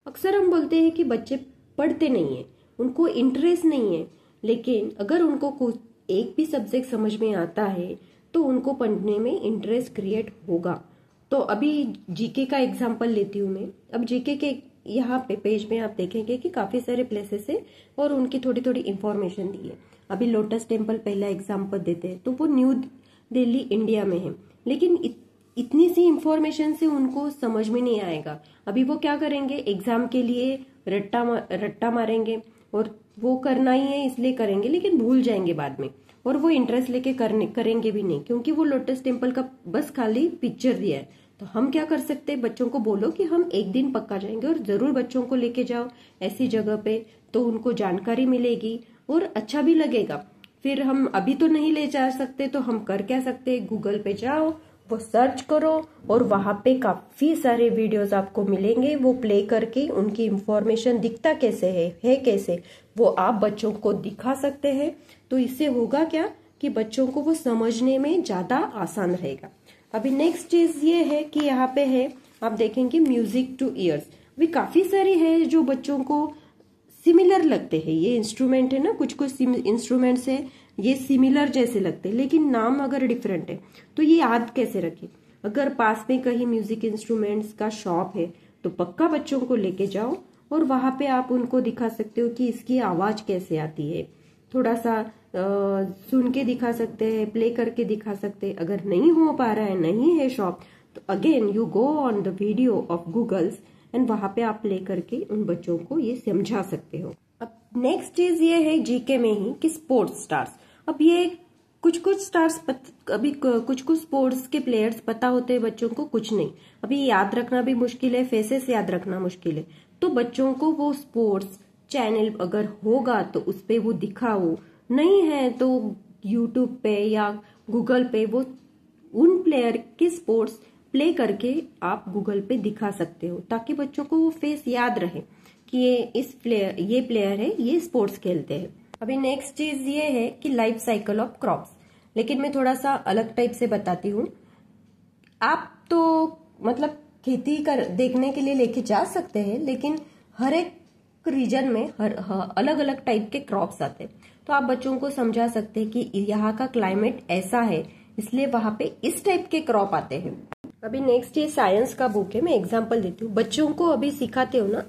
अक्सर हम बोलते हैं कि बच्चे पढ़ते नहीं है, उनको इंटरेस्ट नहीं है, लेकिन अगर उनको कुछ एक भी सब्जेक्ट समझ में आता है तो उनको पढ़ने में इंटरेस्ट क्रिएट होगा। तो अभी जीके का एग्जाम्पल लेती हूँ मैं। अब जीके के यहाँ पे पेज में आप देखेंगे कि काफी सारे प्लेसेस है और उनकी थोड़ी थोड़ी इंफॉर्मेशन दी है। अभी लोटस टेम्पल पहला एग्जाम्पल देते हैं, तो वो न्यू दिल्ली इंडिया में है, लेकिन इतनी सी इंफॉर्मेशन से उनको समझ में नहीं आएगा। अभी वो क्या करेंगे, एग्जाम के लिए रट्टा मारेंगे और वो करना ही है इसलिए करेंगे, लेकिन भूल जाएंगे बाद में और वो इंटरेस्ट लेके करेंगे भी नहीं, क्योंकि वो लोटस टेम्पल का बस खाली पिक्चर दिया है। तो हम क्या कर सकते हैं, बच्चों को बोलो कि हम एक दिन पक्का जाएंगे और जरूर बच्चों को लेके जाओ ऐसी जगह पे, तो उनको जानकारी मिलेगी और अच्छा भी लगेगा। फिर हम अभी तो नहीं ले जा सकते, तो हम कर क्या सकते हैं, गूगल पे जाओ, वो सर्च करो और वहां पे काफी सारे वीडियोस आपको मिलेंगे। वो प्ले करके उनकी इंफॉर्मेशन दिखता कैसे है कैसे, वो आप बच्चों को दिखा सकते हैं। तो इससे होगा क्या कि बच्चों को वो समझने में ज्यादा आसान रहेगा। अभी नेक्स्ट चीज ये है कि यहाँ पे है, आप देखेंगे म्यूजिक टू ईयर्स। अभी काफी सारे है जो बच्चों को सिमिलर लगते हैं। ये इंस्ट्रूमेंट है ना, कुछ कुछ इंस्ट्रूमेंट्स है ये सिमिलर जैसे लगते हैं, लेकिन नाम अगर डिफरेंट है तो ये याद कैसे रखें। अगर पास में कहीं म्यूजिक इंस्ट्रूमेंट्स का शॉप है तो पक्का बच्चों को लेके जाओ और वहां पे आप उनको दिखा सकते हो कि इसकी आवाज कैसे आती है, थोड़ा सा सुन के दिखा सकते हैं, प्ले करके दिखा सकते हैं। अगर नहीं हो पा रहा है, नहीं है शॉप, तो again you go on the video of Googles and वहां पे आप प्ले करके उन बच्चों को ये समझा सकते हो। अब नेक्स्ट चीज ये है जीके में ही कि स्पोर्ट्स स्टार्स। अब ये कुछ कुछ स्टार्स अभी कुछ कुछ स्पोर्ट्स के प्लेयर्स पता होते हैं बच्चों को, कुछ नहीं। अभी याद रखना भी मुश्किल है, फेसेस याद रखना मुश्किल है। तो बच्चों को वो स्पोर्ट्स चैनल अगर होगा तो उस पे वो दिखाओ, नहीं है तो यूट्यूब पे या गूगल पे वो उन प्लेयर के स्पोर्ट्स प्ले करके आप गूगल पे दिखा सकते हो, ताकि बच्चों को वो फेस याद रहे कि ये प्लेयर है, ये स्पोर्ट्स खेलते हैं। अभी नेक्स्ट चीज ये है कि लाइफ साइकिल ऑफ क्रॉप्स, लेकिन मैं थोड़ा सा अलग टाइप से बताती हूँ। आप तो मतलब खेती कर देखने के लिए लेके जा सकते हैं, लेकिन हर एक रीजन में अलग अलग टाइप के क्रॉप्स आते हैं। तो आप बच्चों को समझा सकते हैं कि यहाँ का क्लाइमेट ऐसा है, इसलिए वहां पे इस टाइप के क्रॉप आते हैं। अभी नेक्स्ट ये साइंस का बुक है, मैं एग्जांपल देती हूँ। बच्चों को अभी सिखाते हो ना,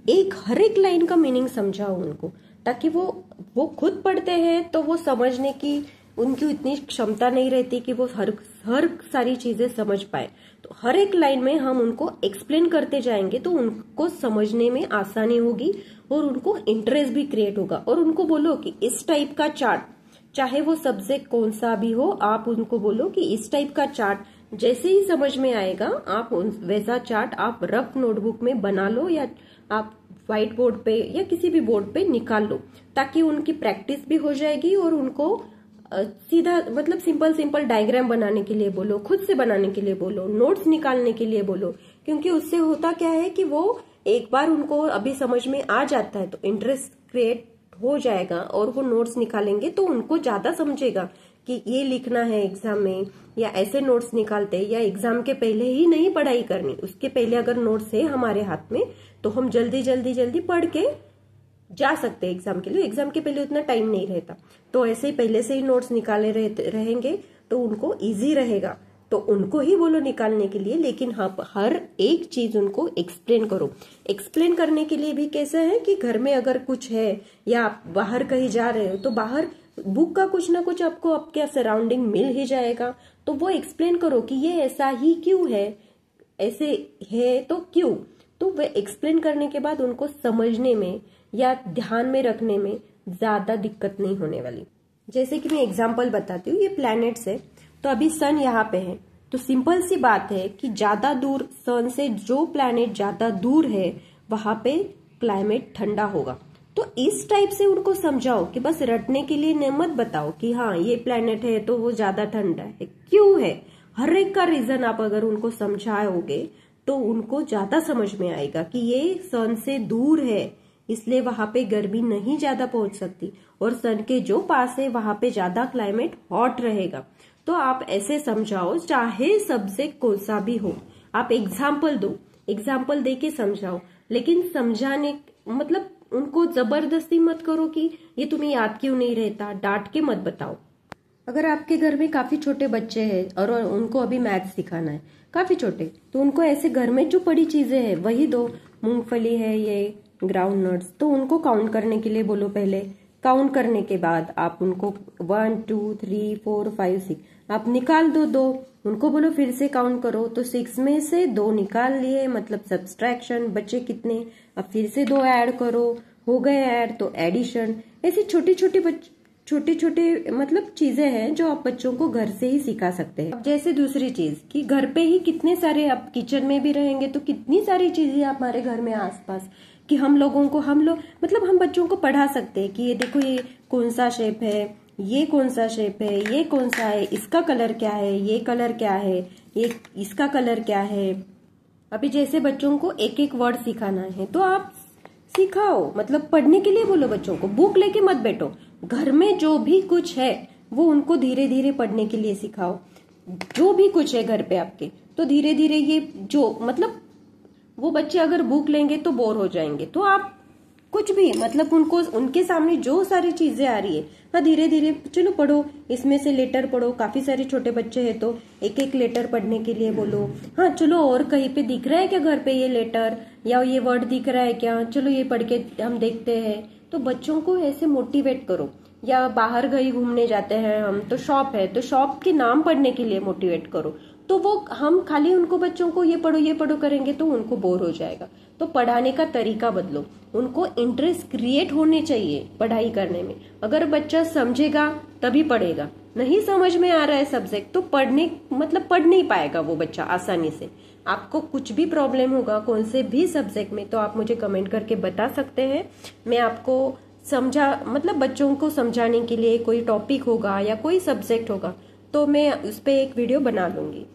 एक हर एक लाइन का मीनिंग समझाओ उनको, ताकि वो खुद पढ़ते हैं तो वो समझने की उनकी इतनी क्षमता नहीं रहती कि वो हर सारी चीजें समझ पाए। तो हर एक लाइन में हम उनको एक्सप्लेन करते जाएंगे तो उनको समझने में आसानी होगी और उनको इंटरेस्ट भी क्रिएट होगा। और उनको बोलो कि इस टाइप का चार्ट, चाहे वो सब्जेक्ट कौन सा भी हो, आप उनको बोलो कि इस टाइप का चार्ट जैसे ही समझ में आएगा आप वैसा चार्ट आप रफ नोटबुक में बना लो या आप व्हाइट बोर्ड पे या किसी भी बोर्ड पे निकाल लो, ताकि उनकी प्रैक्टिस भी हो जाएगी। और उनको सीधा मतलब सिंपल डायग्राम बनाने के लिए बोलो, खुद से बनाने के लिए बोलो, नोट्स निकालने के लिए बोलो, क्योंकि उससे होता क्या है कि वो एक बार उनको अभी समझ में आ जाता है तो इंटरेस्ट क्रिएट हो जाएगा और वो नोट्स निकालेंगे तो उनको ज्यादा समझेगा कि ये लिखना है एग्जाम में, या ऐसे नोट्स निकालते हैं, या एग्जाम के पहले ही नहीं पढ़ाई करनी, उसके पहले अगर नोट्स है हमारे हाथ में तो हम जल्दी पढ़ के जा सकते हैं एग्जाम के लिए। एग्जाम के पहले उतना टाइम नहीं रहता, तो ऐसे ही पहले से ही नोट्स निकाले रहेंगे तो उनको इजी रहेगा। तो उनको ही बोलो निकालने के लिए, लेकिन हाँ हर एक चीज उनको एक्सप्लेन करो। एक्सप्लेन करने के लिए भी कैसे है कि घर में अगर कुछ है या आप बाहर कहीं जा रहे हो तो बाहर बुक का कुछ ना कुछ आपको आपके सराउंडिंग मिल ही जाएगा, तो वो एक्सप्लेन करो कि ये ऐसा ही क्यों है, ऐसे है तो क्यों। तो वे एक्सप्लेन करने के बाद उनको समझने में या ध्यान में रखने में ज्यादा दिक्कत नहीं होने वाली। जैसे कि मैं एग्जांपल बताती हूँ, ये प्लैनेट्स है, तो अभी सन यहाँ पे है, तो सिंपल सी बात है कि ज्यादा दूर सन से जो प्लैनेट ज्यादा दूर है वहां पे क्लाइमेट ठंडा होगा। तो इस टाइप से उनको समझाओ कि बस रटने के लिए मत बताओ कि हाँ ये प्लैनेट है तो वो ज्यादा ठंडा है, क्यों है, हर एक का रीजन आप अगर उनको समझाओगे तो उनको ज्यादा समझ में आएगा कि ये सन से दूर है इसलिए वहां पे गर्मी नहीं ज्यादा पहुंच सकती, और सन के जो पास है वहां पे ज्यादा क्लाइमेट हॉट रहेगा। तो आप ऐसे समझाओ, चाहे सब्जेक्ट कौन सा भी हो, आप एग्जाम्पल दो एग्जाम्पल दे के समझाओ, लेकिन समझाने मतलब उनको जबरदस्ती मत करो कि ये तुम्हें याद क्यों नहीं रहता, डांट के मत बताओ। अगर आपके घर में काफी छोटे बच्चे हैं और उनको अभी मैथ्स सिखाना है, काफी छोटे, तो उनको ऐसे घर में जो पड़ी चीजें हैं वही दो। मूंगफली है, ये ग्राउंड नट्स, तो उनको काउंट करने के लिए बोलो। पहले काउंट करने के बाद आप उनको 1 2 3 4 5 6 आप निकाल दो। उनको बोलो फिर से काउंट करो, तो 6 में से 2 निकाल लिए, मतलब सब्सट्रैक्शन। बचे कितने, अब फिर से 2 ऐड करो, हो गए ऐड, तो एडिशन। ऐसी छोटी छोटी मतलब चीजें हैं जो आप बच्चों को घर से ही सिखा सकते हैं। अब जैसे दूसरी चीज कि घर पे ही कितने सारे, आप किचन में भी रहेंगे तो कितनी सारी चीजें हमारे घर में आसपास कि हम लोग मतलब हम बच्चों को पढ़ा सकते हैं कि ये देखो, ये कौन सा शेप है, ये कौन सा शेप है, ये कौन सा है, इसका कलर क्या है, ये कलर क्या है, ये इसका कलर क्या है। अभी जैसे बच्चों को एक एक वर्ड सिखाना है तो आप सिखाओ, मतलब पढ़ने के लिए बोलो बच्चों को, बुक लेके मत बैठो। घर में जो भी कुछ है वो उनको धीरे धीरे पढ़ने के लिए सिखाओ। जो भी कुछ है घर पे आपके, तो धीरे धीरे ये जो मतलब वो बच्चे अगर बुक लेंगे तो बोर हो जाएंगे, तो आप कुछ भी मतलब उनको उनके सामने जो सारी चीजें आ रही है, हाँ धीरे धीरे चलो पढ़ो। इसमें से लेटर पढ़ो, काफी सारे छोटे बच्चे हैं तो एक एक लेटर पढ़ने के लिए बोलो। हाँ चलो, और कहीं पे दिख रहा है क्या घर पे ये लेटर या ये वर्ड दिख रहा है क्या, चलो ये पढ़ के हम देखते हैं। तो बच्चों को ऐसे मोटिवेट करो। या बाहर कहीं घूमने जाते हैं हम, तो शॉप है, तो शॉप के नाम पढ़ने के लिए मोटिवेट करो। तो वो हम खाली उनको बच्चों को ये पढ़ो करेंगे तो उनको बोर हो जाएगा। तो पढ़ाने का तरीका बदलो, उनको इंटरेस्ट क्रिएट होने चाहिए पढ़ाई करने में। अगर बच्चा समझेगा तभी पढ़ेगा, नहीं समझ में आ रहा है सब्जेक्ट तो पढ़ नहीं पाएगा वो बच्चा आसानी से। आपको कुछ भी प्रॉब्लम होगा कौन से भी सब्जेक्ट में, तो आप मुझे कमेंट करके बता सकते हैं। मैं आपको मतलब बच्चों को समझाने के लिए कोई टॉपिक होगा या कोई सब्जेक्ट होगा तो मैं उस पर एक वीडियो बना लूंगी।